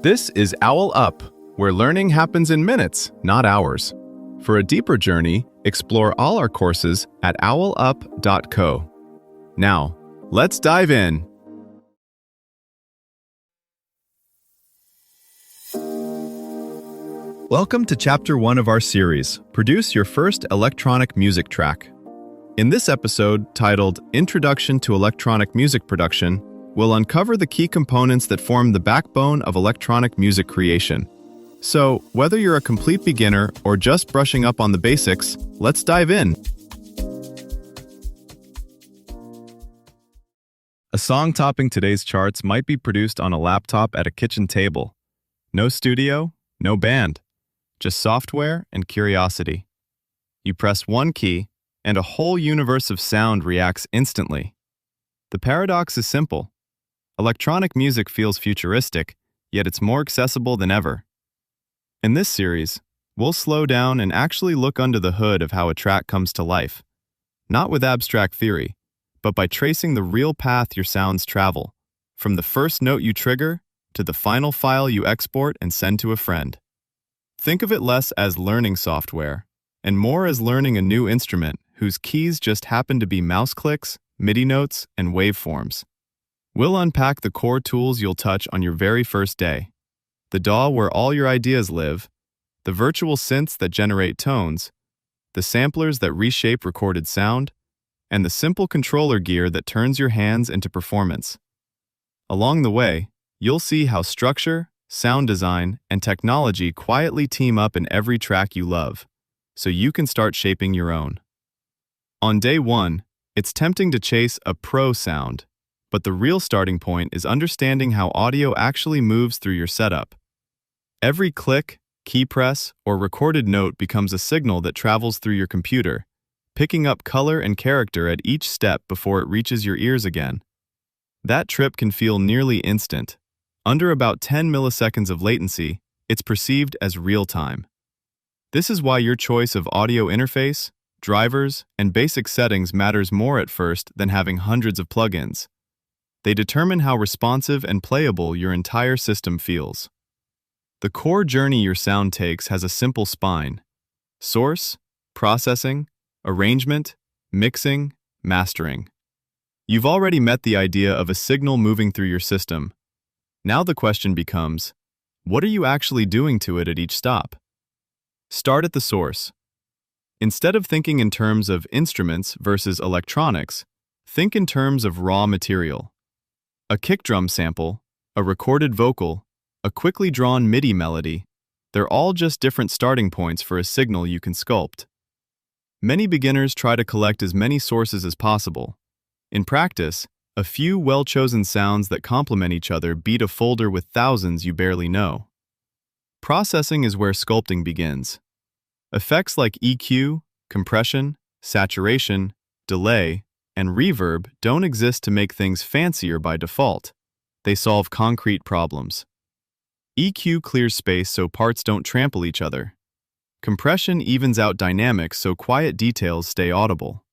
This is OwlUp, where learning happens in minutes, not hours. For a deeper journey, explore all our courses at owlup.co. Now, let's dive in. Welcome to Chapter 1 of our series, Produce Your First Electronic Music Track. In this episode, titled Introduction to Electronic Music Production, we'll uncover the key components that form the backbone of electronic music creation. So, whether you're a complete beginner or just brushing up on the basics, let's dive in. A song topping today's charts might be produced on a laptop at a kitchen table. No studio, no band, just software and curiosity. You press one key, and a whole universe of sound reacts instantly. The paradox is simple. Electronic music feels futuristic, yet it's more accessible than ever. In this series, we'll slow down and actually look under the hood of how a track comes to life. Not with abstract theory, but by tracing the real path your sounds travel, from the first note you trigger to the final file you export and send to a friend. Think of it less as learning software, and more as learning a new instrument whose keys just happen to be mouse clicks, MIDI notes, and waveforms. We'll unpack the core tools you'll touch on your very first day, the DAW where all your ideas live, the virtual synths that generate tones, the samplers that reshape recorded sound, and the simple controller gear that turns your hands into performance. Along the way, you'll see how structure, sound design, and technology quietly team up in every track you love, so you can start shaping your own. On day one, it's tempting to chase a pro sound, but the real starting point is understanding how audio actually moves through your setup. Every click, key press, or recorded note becomes a signal that travels through your computer, picking up color and character at each step before it reaches your ears again. That trip can feel nearly instant. Under about 10 milliseconds of latency, it's perceived as real-time. This is why your choice of audio interface, drivers, and basic settings matters more at first than having hundreds of plugins. They determine how responsive and playable your entire system feels. The core journey your sound takes has a simple spine: source, processing, arrangement, mixing, mastering. You've already met the idea of a signal moving through your system. Now the question becomes, what are you actually doing to it at each stop? Start at the source. Instead of thinking in terms of instruments versus electronics, think in terms of raw material. A kick drum sample, a recorded vocal, a quickly drawn MIDI melody, they're all just different starting points for a signal you can sculpt. Many beginners try to collect as many sources as possible. In practice, a few well-chosen sounds that complement each other beat a folder with thousands you barely know. Processing is where sculpting begins. Effects like EQ, compression, saturation, delay, and reverb don't exist to make things fancier by default. They solve concrete problems. EQ clears space so parts don't trample each other. Compression evens out dynamics so quiet details stay audible.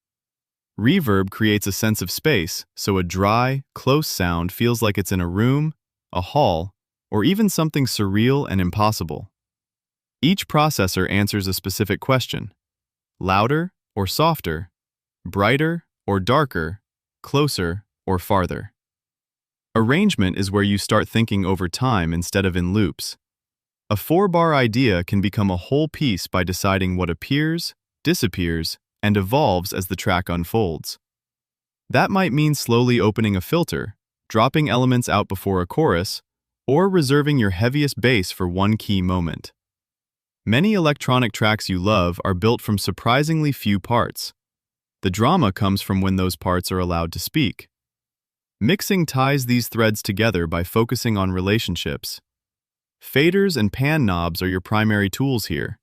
Reverb creates a sense of space, so a dry, close sound feels like it's in a room, a hall, or even something surreal and impossible. Each processor answers a specific question: louder or softer, brighter or darker, closer or farther. Arrangement is where you start thinking over time instead of in loops. A 4-bar idea can become a whole piece by deciding what appears, disappears, and evolves as the track unfolds. That might mean slowly opening a filter, dropping elements out before a chorus, or reserving your heaviest bass for one key moment. Many electronic tracks you love are built from surprisingly few parts. The drama comes from when those parts are allowed to speak. Mixing ties these threads together by focusing on relationships. Faders and pan knobs are your primary tools here.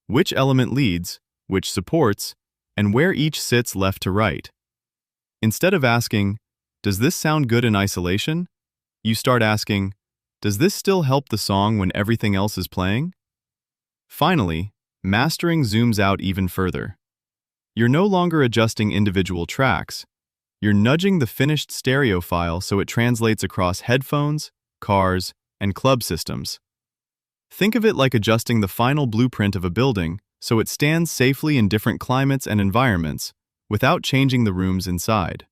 Which element leads, which supports, and where each sits left to right. Instead of asking, does this sound good in isolation? You start asking, does this still help the song when everything else is playing? Finally, mastering zooms out even further. You're no longer adjusting individual tracks. You're nudging the finished stereo file so it translates across headphones, cars, and club systems. Think of it like adjusting the final blueprint of a building so it stands safely in different climates and environments without changing the rooms inside.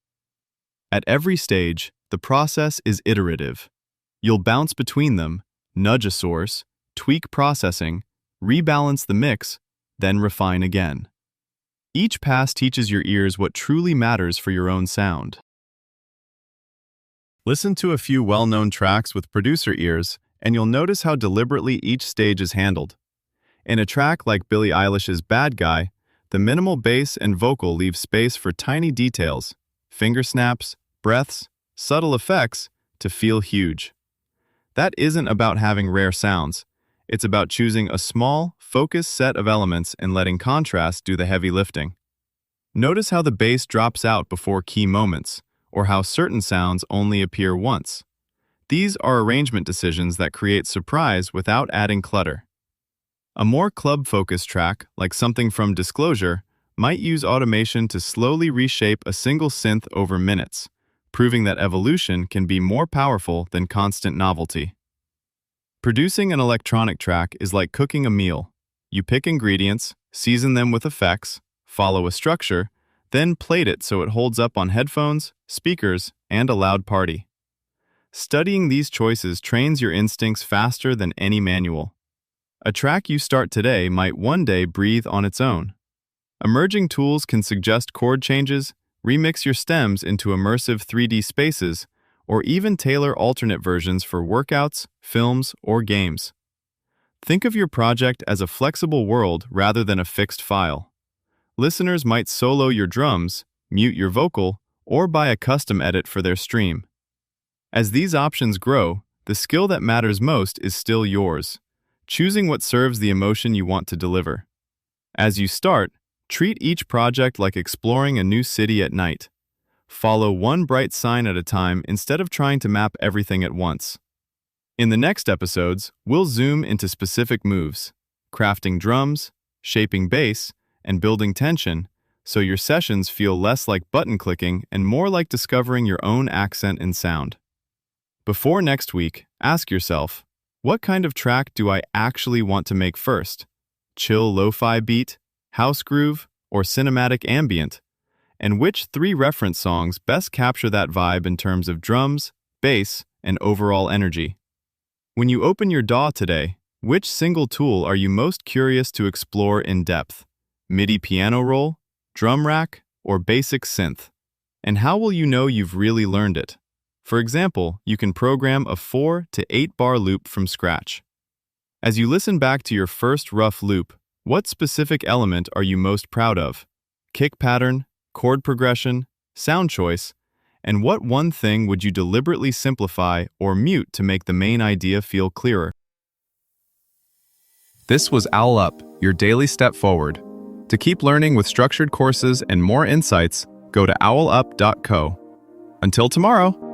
At every stage, the process is iterative. You'll bounce between them, nudge a source, tweak processing, rebalance the mix, then refine again. Each pass teaches your ears what truly matters for your own sound. Listen to a few well-known tracks with producer ears, and you'll notice how deliberately each stage is handled. In a track like Billie Eilish's Bad Guy, the minimal bass and vocal leave space for tiny details, finger snaps, breaths, subtle effects, to feel huge. That isn't about having rare sounds. It's about choosing a small, focused set of elements and letting contrast do the heavy lifting. Notice how the bass drops out before key moments, or how certain sounds only appear once. These are arrangement decisions that create surprise without adding clutter. A more club-focused track, like something from Disclosure, might use automation to slowly reshape a single synth over minutes, proving that evolution can be more powerful than constant novelty. Producing an electronic track is like cooking a meal. You pick ingredients, season them with effects, follow a structure, then plate it so it holds up on headphones, speakers, and a loud party. Studying these choices trains your instincts faster than any manual. A track you start today might one day breathe on its own. Emerging tools can suggest chord changes, remix your stems into immersive 3D spaces, or even tailor alternate versions for workouts, films, or games. Think of your project as a flexible world rather than a fixed file. Listeners might solo your drums, mute your vocal, or buy a custom edit for their stream. As these options grow, the skill that matters most is still yours, choosing what serves the emotion you want to deliver. As you start, treat each project like exploring a new city at night. Follow one bright sign at a time instead of trying to map everything at once. In the next episodes, we'll zoom into specific moves, crafting drums, shaping bass, and building tension, so your sessions feel less like button clicking and more like discovering your own accent and sound. Before next week, ask yourself, what kind of track do I actually want to make first? Chill lo-fi beat, house groove, or cinematic ambient? And which 3 reference songs best capture that vibe in terms of drums, bass, and overall energy? When you open your DAW today, which single tool are you most curious to explore in depth? MIDI piano roll, drum rack, or basic synth? And how will you know you've really learned it? For example, you can program a 4 to 8 bar loop from scratch. As you listen back to your first rough loop, what specific element are you most proud of? Kick pattern, chord progression, sound choice, and what one thing would you deliberately simplify or mute to make the main idea feel clearer? This was OwlUp, your daily step forward. To keep learning with structured courses and more insights, go to owlup.co. Until tomorrow!